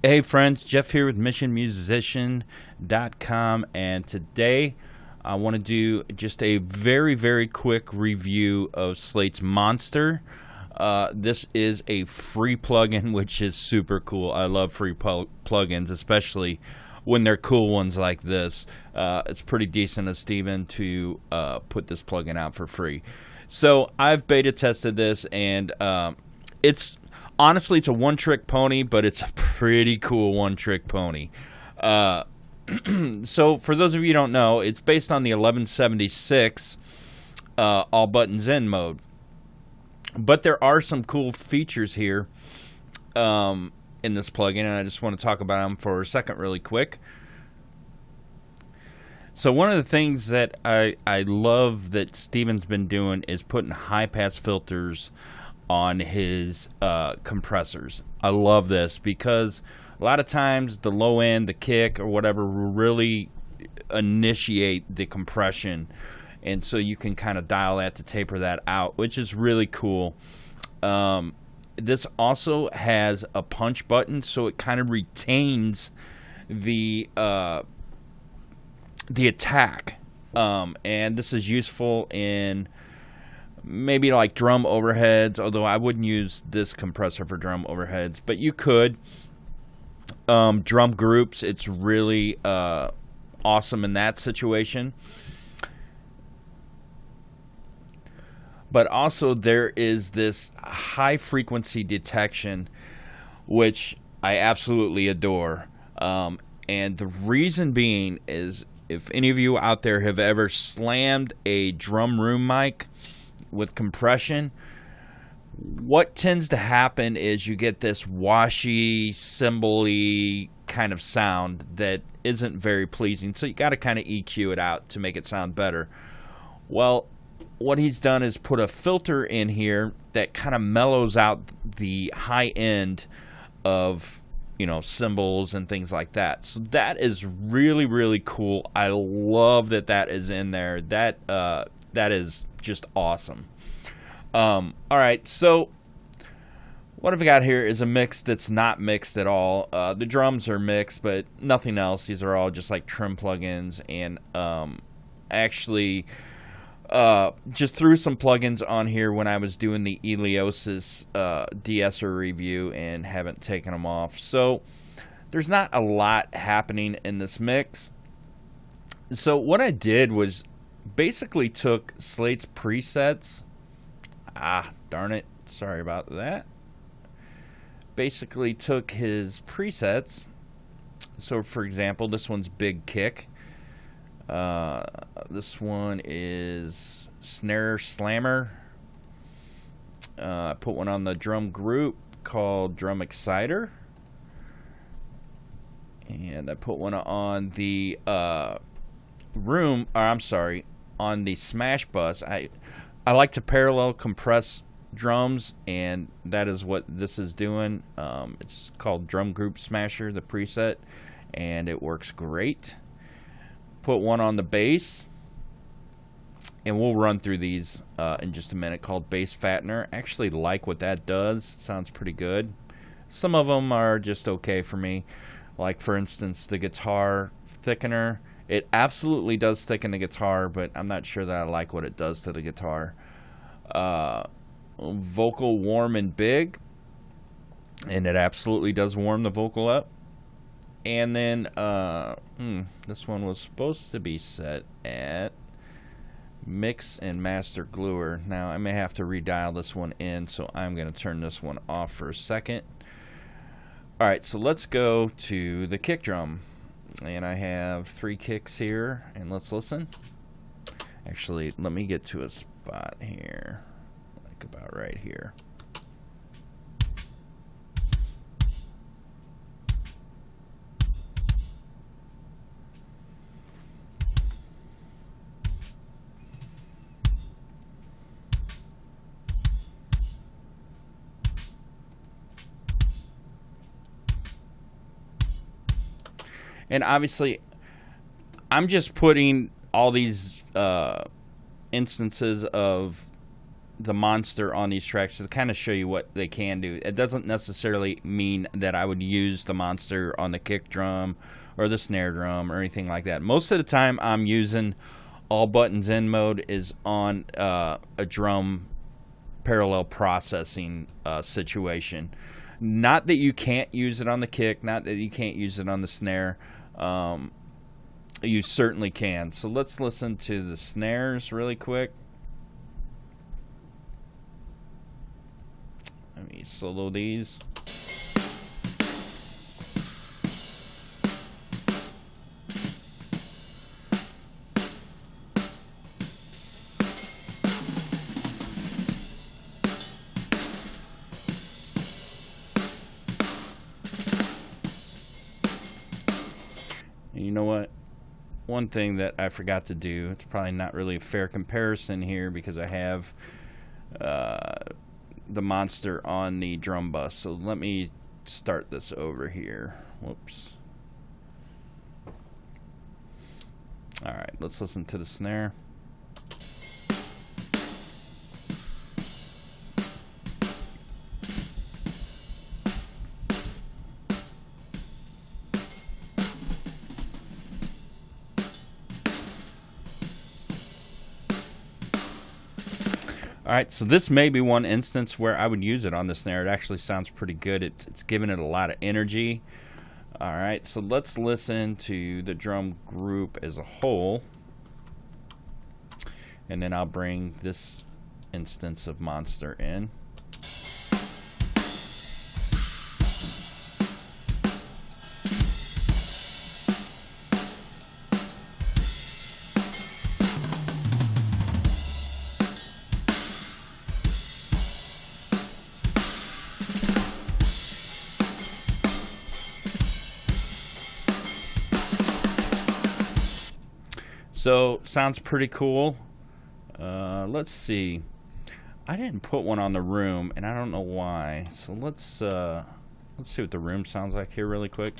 Hey friends, Jeff here with missionmusician.com, and today I want to do just a very, very quick review of Slate's Monster. This is a free plugin, which is super cool. I love free plugins, especially when they're cool ones like this. It's pretty decent of Steven to put this plugin out for free. So I've beta tested this, and it's honestly, it's a one-trick pony, but it's a pretty cool one-trick pony. So for those of you who don't know, it's based on the 1176 all buttons in mode. But there are some cool features here in this plugin, and I just want to talk about them for a second really quick. So one of the things that I love that Steven's been doing is putting high-pass filters on his compressors. I love this because a lot of times the low end, the kick, or whatever will really initiate the compression, and so you can kind of dial that to taper that out, which is really cool. This also has a punch button, so it kind of retains the attack, and this is useful in maybe like drum overheads, although I wouldn't use this compressor for drum overheads, but you could. Drum groups, it's really awesome in that situation. But also there is this high frequency detection, which I absolutely adore. And the reason being is, if any of you out there have ever slammed a drum room mic with compression, what tends to happen is you get this washy, cymbal-y kind of sound that isn't very pleasing. So you got to kind of EQ it out to make it sound better. Well, what he's done is put a filter in here that kind of mellows out the high end of, cymbals and things like that. So that is really, really cool. I love that is in there. That is just awesome. All right, so what I've got here is a mix that's not mixed at all. The drums are mixed, but nothing else. These are all just like trim plugins, and actually just threw some plugins on here when I was doing the Eliosis de-esser review and haven't taken them off. So there's not a lot happening in this mix. So what I did was basically took Slate's presets. Darn it. Sorry about that. Basically took his presets. So, for example, this one's Big Kick. This one is Snare Slammer. I put one on the drum group called Drum Exciter. And I put one on the on the Smash Bus. I like to parallel compress drums, and that is what this is doing. It's called Drum Group Smasher, the preset, and it works great. Put one on the bass, and we'll run through these in just a minute, called Bass Fattener. I actually like what that does. It sounds pretty good. Some of them are just okay for me. Like, for instance, the guitar thickener. It absolutely does thicken the guitar, but I'm not sure that I like what it does to the guitar. Vocal warm and big, and it absolutely does warm the vocal up. And then this one was supposed to be set at mix and master gluer. Now I may have to redial this one in, so I'm going to turn this one off for a second. Alright, so let's go to the kick drum. And I have 3 kicks here, and let's listen. Actually, let me get to a spot here, like about right here. And obviously, I'm just putting all these instances of the monster on these tracks to kind of show you what they can do. It doesn't necessarily mean that I would use the monster on the kick drum or the snare drum or anything like that. Most of the time I'm using all buttons in mode is on a drum parallel processing situation. Not that you can't use it on the kick, not that you can't use it on the snare. You certainly can. So let's listen to the snares really quick. Let me solo these. And you know what? One thing that I forgot to do, it's probably not really a fair comparison here because I have the monster on the drum bus. So let me start this over here. Whoops. Alright, let's listen to the snare. Alright, so this may be one instance where I would use it on the snare. It actually sounds pretty good. It's giving it a lot of energy. Alright, so let's listen to the drum group as a whole. And then I'll bring this instance of monster in. So, sounds pretty cool. Let's see. I didn't put one on the room, and I don't know why. So let's see what the room sounds like here really quick.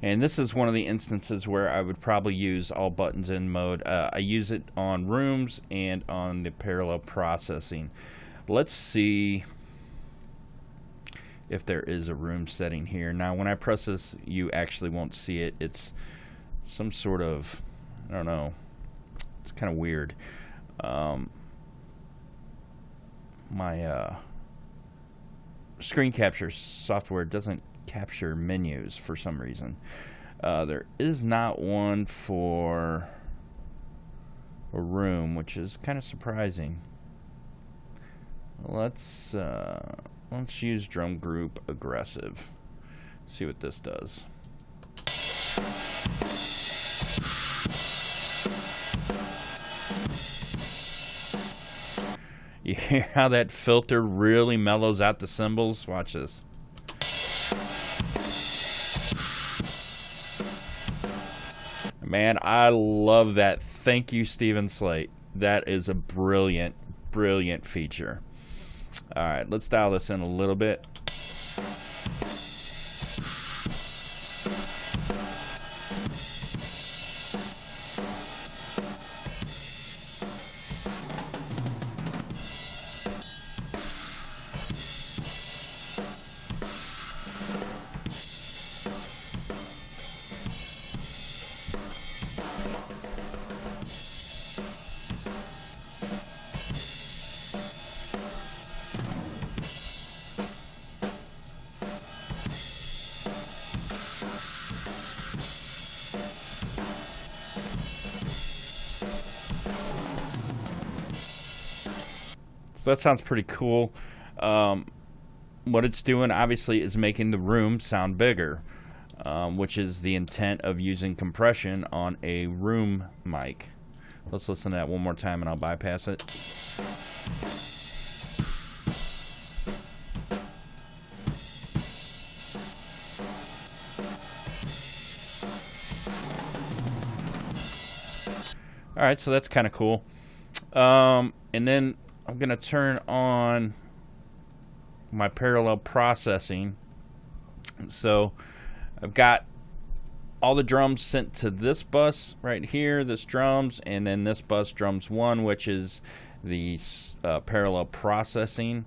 And this is one of the instances where I would probably use all buttons in mode. I use it on rooms and on the parallel processing. Let's see if there is a room setting here. Now when I press this, you actually won't see it. It's some sort of, I don't know, it's kind of weird. My screen capture software doesn't capture menus for some reason. There is not one for a room, which is kind of surprising. Let's use drum group aggressive. See what this does. You hear how that filter really mellows out the cymbals? Watch this. Man, I love that. Thank you, Stephen Slate. That is a brilliant, brilliant feature. All right, let's dial this in a little bit. So that sounds pretty cool. What it's doing, obviously, is making the room sound bigger, which is the intent of using compression on a room mic. Let's listen to that one more time and I'll bypass it. Alright, so that's kind of cool. And then I'm going to turn on my parallel processing. So I've got all the drums sent to this bus right here, this drums, and then this bus, drums 1, which is the parallel processing.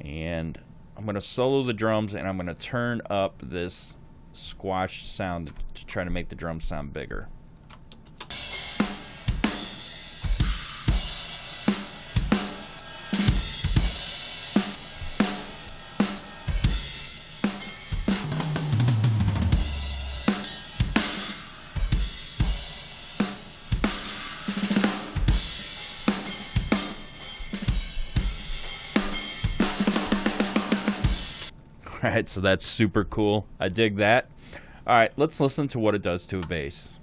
And I'm going to solo the drums, and I'm going to turn up this squash sound to try to make the drums sound bigger. Alright, so that's super cool. I dig that. Alright, let's listen to what it does to a bass.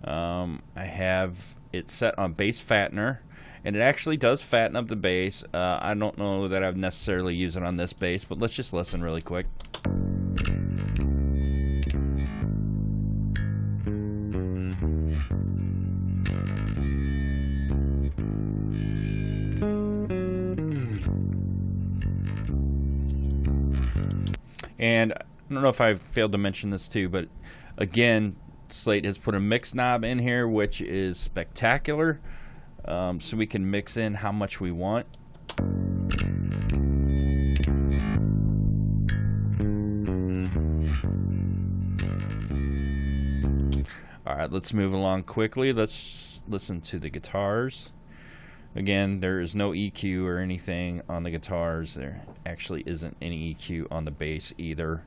I have it set on bass fattener, and it actually does fatten up the bass. I don't know that I've necessarily used it on this bass, but let's just listen really quick. And I don't know if I failed to mention this too, but again, Slate has put a mix knob in here, which is spectacular. So we can mix in how much we want. Alright, let's move along quickly. Let's listen to the guitars. Again, there is no EQ or anything on the guitars. There actually isn't any EQ on the bass either.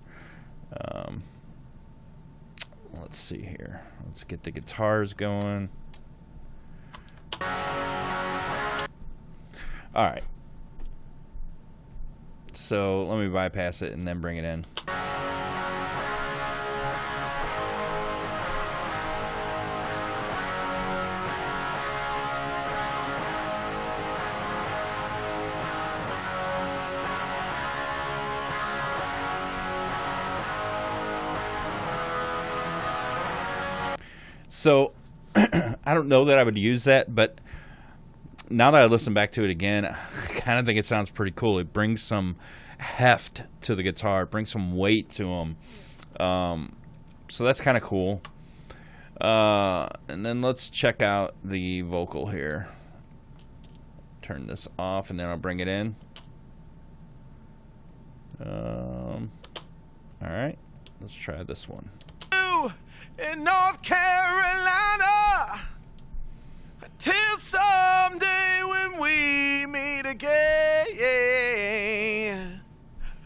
Let's see here. Let's get the guitars going. Alright. So let me bypass it and then bring it in. So, I don't know that I would use that, but now that I listen back to it again, I kind of think it sounds pretty cool. It brings some heft to the guitar. It brings some weight to them. So that's kind of cool. And then let's check out the vocal here. Turn this off, and then I'll bring it in. Alright, let's try this one. In North Carolina, till someday when we meet again.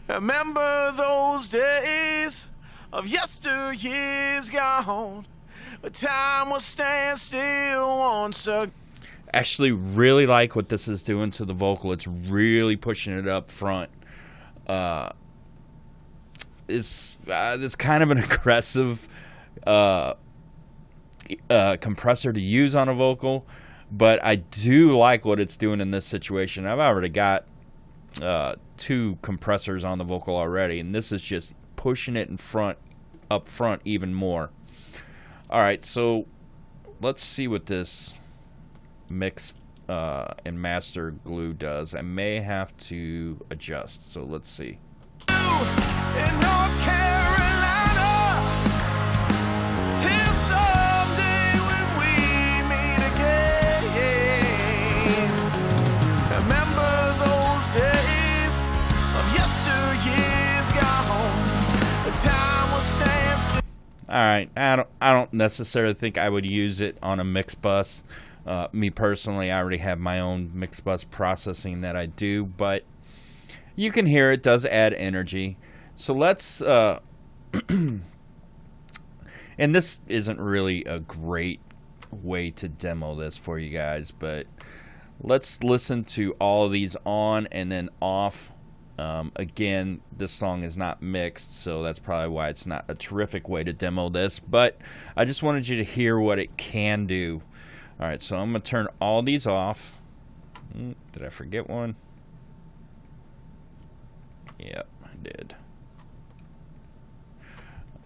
Remember those days of yesteryears gone, but time will stand still once again. Actually really like what this is doing to the vocal. It's really pushing it up front. It's kind of an aggressive compressor to use on a vocal, but I do like what it's doing in this situation. I've already got 2 compressors on the vocal already, and this is just pushing it up front even more. Alright, so let's see what this mix and master glue does. I may have to adjust, so let's see. In North Carolina, till someday when we meet again. Remember those days of yesteryears gone, the time will stand still. Alright, I don't necessarily think I would use it on a mix bus. Me personally, I already have my own mix bus processing that I do, but you can hear it does add energy. So let's and this isn't really a great way to demo this for you guys, but let's listen to all of these on and then off. Again, this song is not mixed, so that's probably why it's not a terrific way to demo this, but I just wanted you to hear what it can do. Alright, so I'm going to turn all these off. Did I forget one? Yep, I did.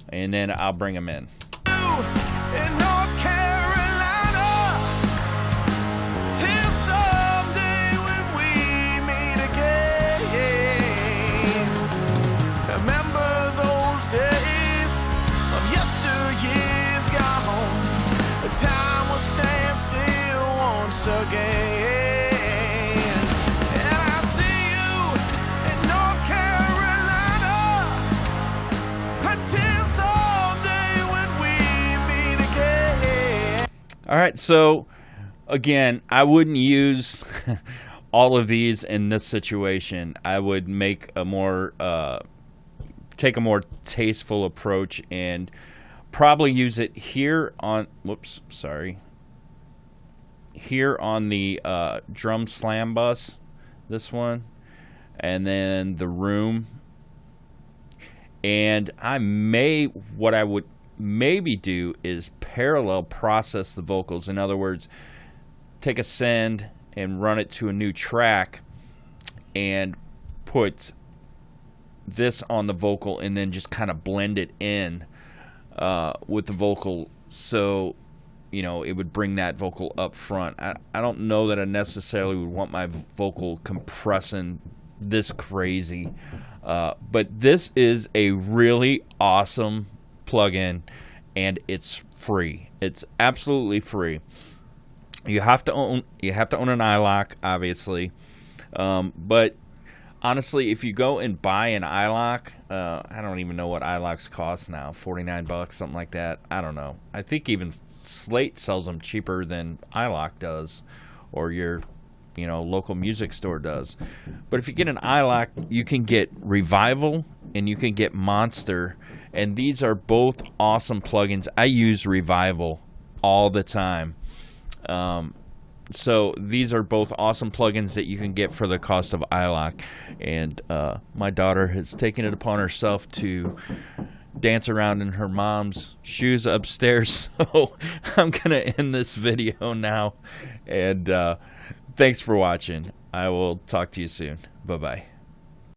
And then I'll bring them in. In North Carolina, till someday time will stand still once again. And I see you in North Carolina until someday when we meet again. All right, so again, I wouldn't use all of these in this situation. I would make a more take a more tasteful approach and probably use it here on here on the drum slam bus, this one, and then the room. And what I would maybe do is parallel process the vocals. In other words, take a send and run it to a new track and put this on the vocal and then just kind of blend it in with the vocal, so it would bring that vocal up front. I don't know that I necessarily would want my vocal compressing this crazy, but this is a really awesome plugin, and it's free. It's absolutely free. You have to own an iLok, obviously, but honestly, if you go and buy an iLok, I don't even know what iLoks cost now, $49, something like that. I don't know. I think even Slate sells them cheaper than iLok does, or your local music store does. But if you get an iLok, you can get Revival and you can get Monster, and these are both awesome plugins. I use Revival all the time. So these are both awesome plugins that you can get for the cost of iLok. And my daughter has taken it upon herself to dance around in her mom's shoes upstairs. So I'm going to end this video now. And thanks for watching. I will talk to you soon. Bye-bye.